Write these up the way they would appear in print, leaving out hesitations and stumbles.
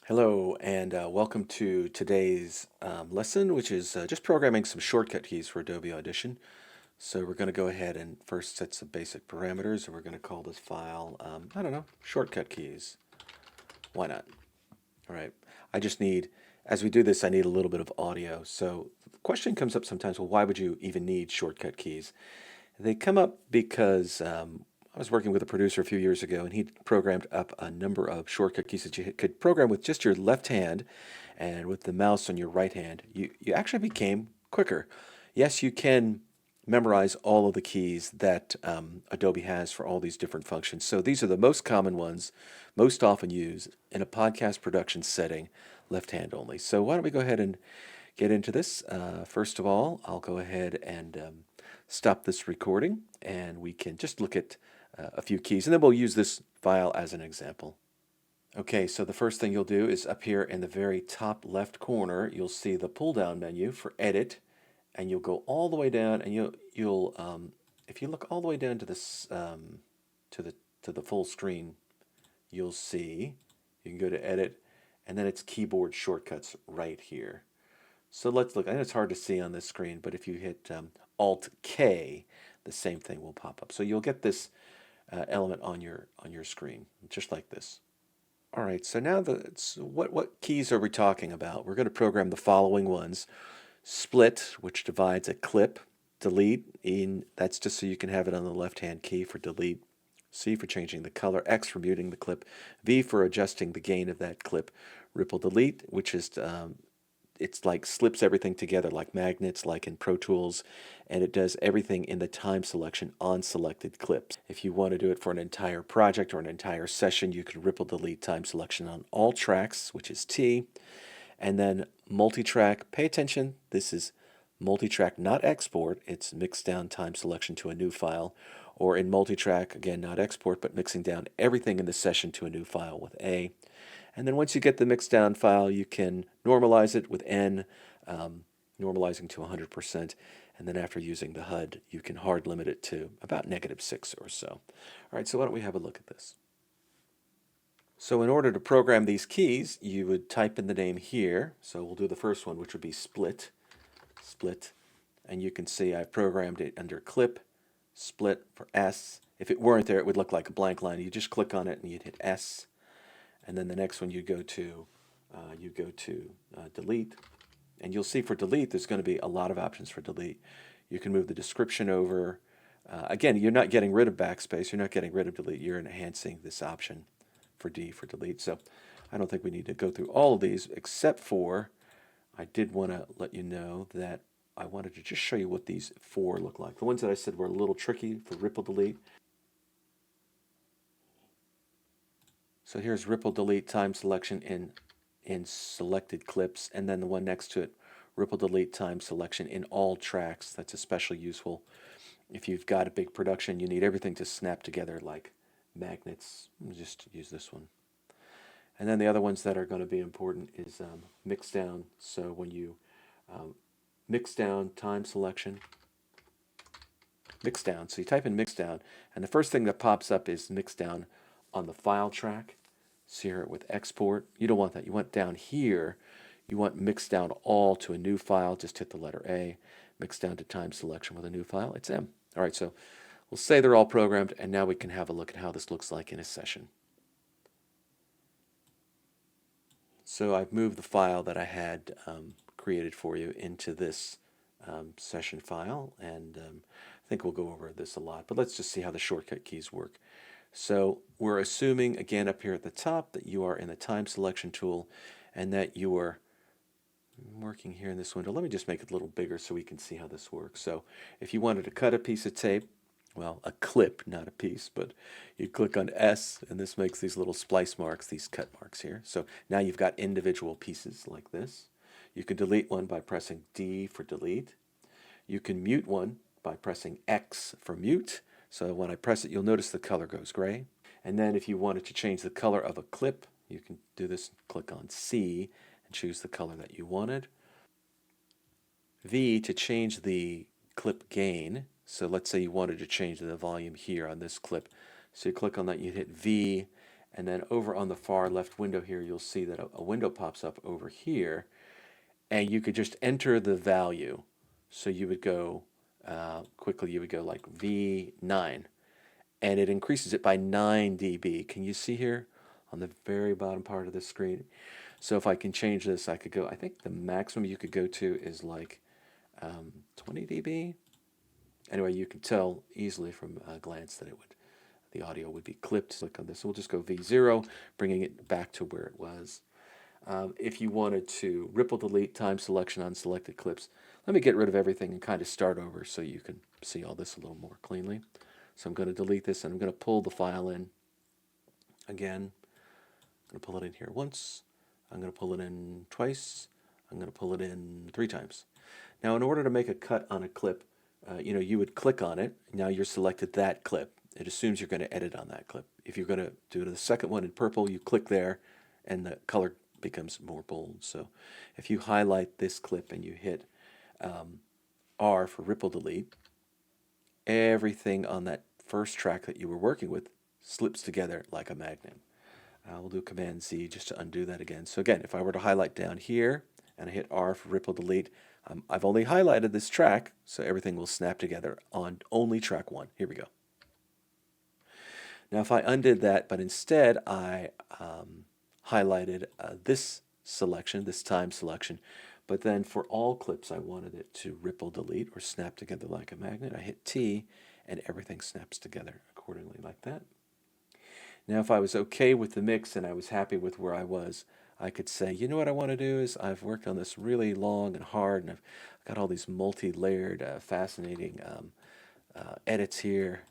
Hello, and welcome to today's lesson, which is just programming some shortcut keys for Adobe Audition. So we're going to go ahead and first set some basic parameters, and we're going to call this file, I don't know, shortcut keys. Why not? All right. I just need, as we do this, I need a little bit of audio. So the question comes up sometimes, well, why would you even need shortcut keys? They come up because I was working with a producer a few years ago, and he programmed up a number of shortcut keys that you could program with just your left hand, and with the mouse on your right hand, you actually became quicker. Yes, you can memorize all of the keys that Adobe has for all these different functions. So these are the most common ones, most often used in a podcast production setting, left hand only. So why don't we go ahead and get into this? First of all, I'll go ahead and stop this recording, and we can just look at a few keys, and then we'll use this file as an example. Okay, so the first thing you'll do is up here in the very top left corner, you'll see the pull-down menu for Edit, and you'll go all the way down, and you'll if you look all the way down to this to the full screen, you'll see you can go to Edit, and then it's keyboard shortcuts right here. So let's look. I know it's hard to see on this screen, but if you hit Alt K, the same thing will pop up. So you'll get this element on your screen, just like this. All right. So now what keys are we talking about? We're going to program the following ones: split, which divides a clip; delete, that's just so you can have it on the left-hand key for delete; C for changing the color; X for muting the clip; V for adjusting the gain of that clip; ripple delete, which is it's like slips everything together like magnets, like in Pro Tools, and it does everything in the time selection on selected clips. If you want to do it for an entire project or an entire session, you can ripple delete time selection on all tracks, which is T. And then multi-track, pay attention, this is multi-track, not export, it's mix down time selection to a new file. Or in multi-track, again, not export, but mixing down everything in the session to a new file with A. And then once you get the mixed down file, you can normalize it with N, normalizing to 100%. And then after using the HUD, you can hard limit it to about -6 or so. All right, so why don't we have a look at this? So in order to program these keys, you would type in the name here. So we'll do the first one, which would be split, split. And you can see I've programmed it under clip, split for S. If it weren't there, it would look like a blank line. You just click on it and you'd hit S. And then the next one you go to delete, and you'll see for delete there's going to be a lot of options for delete. You can move the description over. Again, you're not getting rid of backspace, you're not getting rid of delete, you're enhancing this option for D for delete. So I don't think we need to go through all of these, except for I did want to let you know that I wanted to just show you what these four look like. The ones that I said were a little tricky for ripple delete. So here's ripple delete time selection in selected clips, and then the one next to it, ripple delete time selection in all tracks. That's especially useful if you've got a big production, you need everything to snap together like magnets. Just use this one. And then the other ones that are going to be important is mix down. So when you mix down time selection, mix down. So you type in mix down, and the first thing that pops up is mix down on the file track. See here with export. You don't want that. You want down here, you want mix down all to a new file. Just hit the letter A. Mix down to time selection with a new file. It's M. All right, so we'll say they're all programmed, and now we can have a look at how this looks like in a session. So I've moved the file that I had created for you into this session file, and I think we'll go over this a lot, but let's just see how the shortcut keys work. So we're assuming, again, up here at the top that you are in the time selection tool and that you are working here in this window. Let me just make it a little bigger so we can see how this works. So if you wanted to cut a piece of tape, well, a clip, not a piece, but you click on S, and this makes these little splice marks, these cut marks here. So now you've got individual pieces like this. You can delete one by pressing D for delete. You can mute one by pressing X for mute. So when I press it, you'll notice the color goes gray. And then if you wanted to change the color of a clip, you can do this, click on C and choose the color that you wanted. V to change the clip gain. So let's say you wanted to change the volume here on this clip. So you click on that, you hit V, And then over on the far left window here, you'll see that a window pops up over here, and you could just enter the value. So you would go, quickly, you would go like V9, and it increases it by 9 dB. Can you see here on the very bottom part of the screen? So if I can change this, I could go, I think the maximum you could go to is like 20 dB. Anyway, you can tell easily from a glance that the audio would be clipped. Click on this. So we'll just go V0, bringing it back to where it was. If you wanted to ripple delete time selection on selected clips, let me get rid of everything and kind of start over so you can see all this a little more cleanly. So I'm going to delete this and I'm going to pull the file in again. I'm going to pull it in here once. I'm going to pull it in twice. I'm going to pull it in 3 times. Now, in order to make a cut on a clip, you would click on it. Now you're selected that clip. It assumes you're going to edit on that clip. If you're going to do the second one in purple, you click there and the color becomes more bold. So if you highlight this clip and you hit R for ripple delete, everything on that first track that you were working with slips together like a magnet. We'll do Command Z just to undo that again. So again, if I were to highlight down here and I hit R for ripple delete, I've only highlighted this track, so everything will snap together on only track 1. Here we go. Now if I undid that, but instead I highlighted this selection, this time selection, but then for all clips I wanted it to ripple delete or snap together like a magnet, I hit T and everything snaps together accordingly like that. Now if I was okay with the mix and I was happy with where I was, I could say, you know what I want to do is I've worked on this really long and hard, and I've got all these multi-layered, fascinating edits here,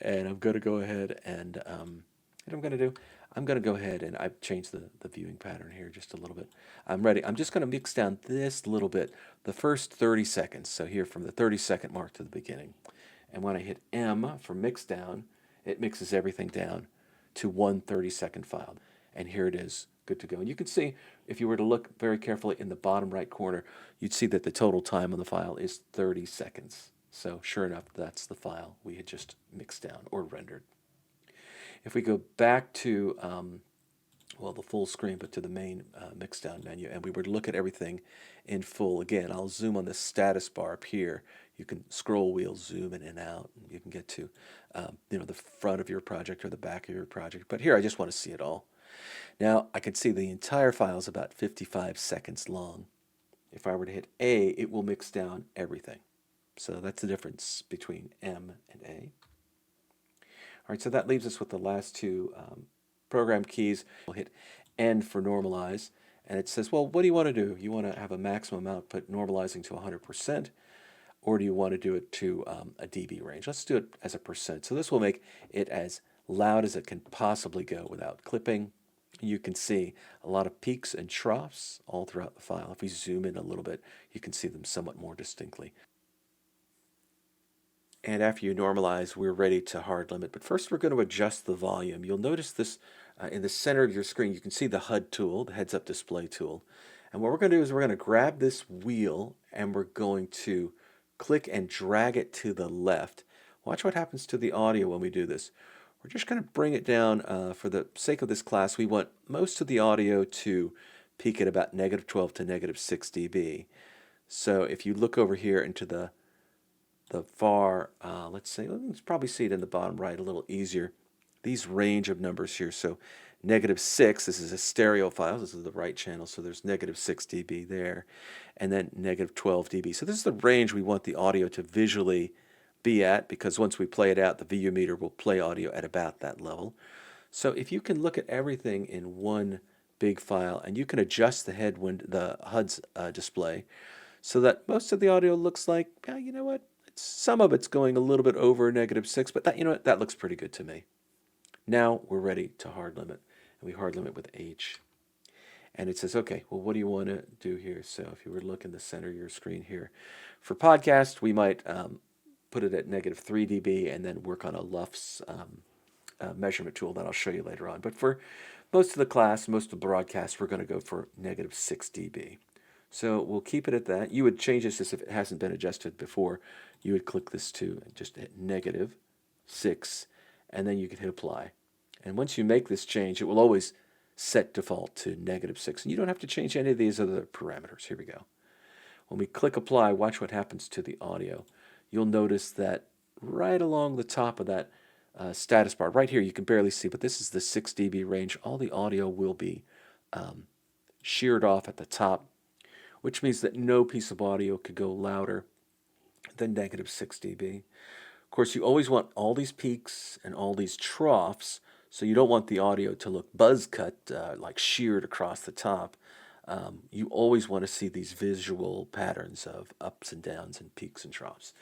and I'm going to go ahead and what I'm going to do, I'm going to go ahead and I've changed the viewing pattern here just a little bit. I'm ready. I'm just going to mix down this little bit, the first 30 seconds. So here from the 30-second mark to the beginning. And when I hit M for mix down, it mixes everything down to one 30-second file. And here it is, good to go. And you can see, if you were to look very carefully in the bottom right corner, you'd see that the total time on the file is 30 seconds. So sure enough, that's the file we had just mixed down or rendered. If we go back to, the full screen, but to the main mixdown menu, and we were to look at everything in full, again, I'll zoom on the status bar up here. You can scroll wheel zoom in and out. And you can get to, the front of your project or the back of your project. But here, I just want to see it all. Now, I can see the entire file is about 55 seconds long. If I were to hit A, it will mix down everything. So that's the difference between M and A. All right, so that leaves us with the last 2 program keys. We'll hit N for normalize, and it says, well, what do you want to do? You want to have a maximum output normalizing to 100%, or do you want to do it to a dB range? Let's do it as a percent. So this will make it as loud as it can possibly go without clipping. You can see a lot of peaks and troughs all throughout the file. If we zoom in a little bit, you can see them somewhat more distinctly. And after you normalize, we're ready to hard limit. But first, we're going to adjust the volume. You'll notice this in the center of your screen. You can see the HUD tool, the heads-up display tool. And what we're going to do is we're going to grab this wheel, and we're going to click and drag it to the left. Watch what happens to the audio when we do this. We're just going to bring it down. For the sake of this class, we want most of the audio to peak at about -12 to -6 dB. So if you look over here into the far, let's probably see it in the bottom right a little easier. These range of numbers here. So -6, this is a stereo file. This is the right channel, so there's -6 dB there. And then -12 dB. So this is the range we want the audio to visually be at, because once we play it out, the VU meter will play audio at about that level. So if you can look at everything in one big file, and you can adjust the HUD's display, so that most of the audio looks like, you know what, some of it's going a little bit over -6, but that looks pretty good to me. Now we're ready to hard limit, and we hard limit with H. And it says, okay, well, what do you want to do here? So if you were to look in the center of your screen here, for podcast, we might put it at -3 dB and then work on a LUFS measurement tool that I'll show you later on. But for most of the class, most of the broadcast, we're going to go for -6 dB. So we'll keep it at that. You would change this if it hasn't been adjusted before. You would click this to just hit -6, and then you can hit apply. And once you make this change, it will always set default to -6. And you don't have to change any of these other parameters. Here we go. When we click apply, watch what happens to the audio. You'll notice that right along the top of that status bar, right here, you can barely see, but this is the 6 dB range. All the audio will be sheared off at the top, which means that no piece of audio could go louder than -6 dB. Of course, you always want all these peaks and all these troughs, so you don't want the audio to look buzz cut, like sheared across the top. You always want to see these visual patterns of ups and downs and peaks and troughs.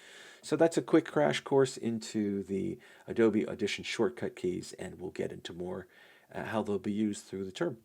So that's a quick crash course into the Adobe Audition shortcut keys, and we'll get into more how they'll be used through the term.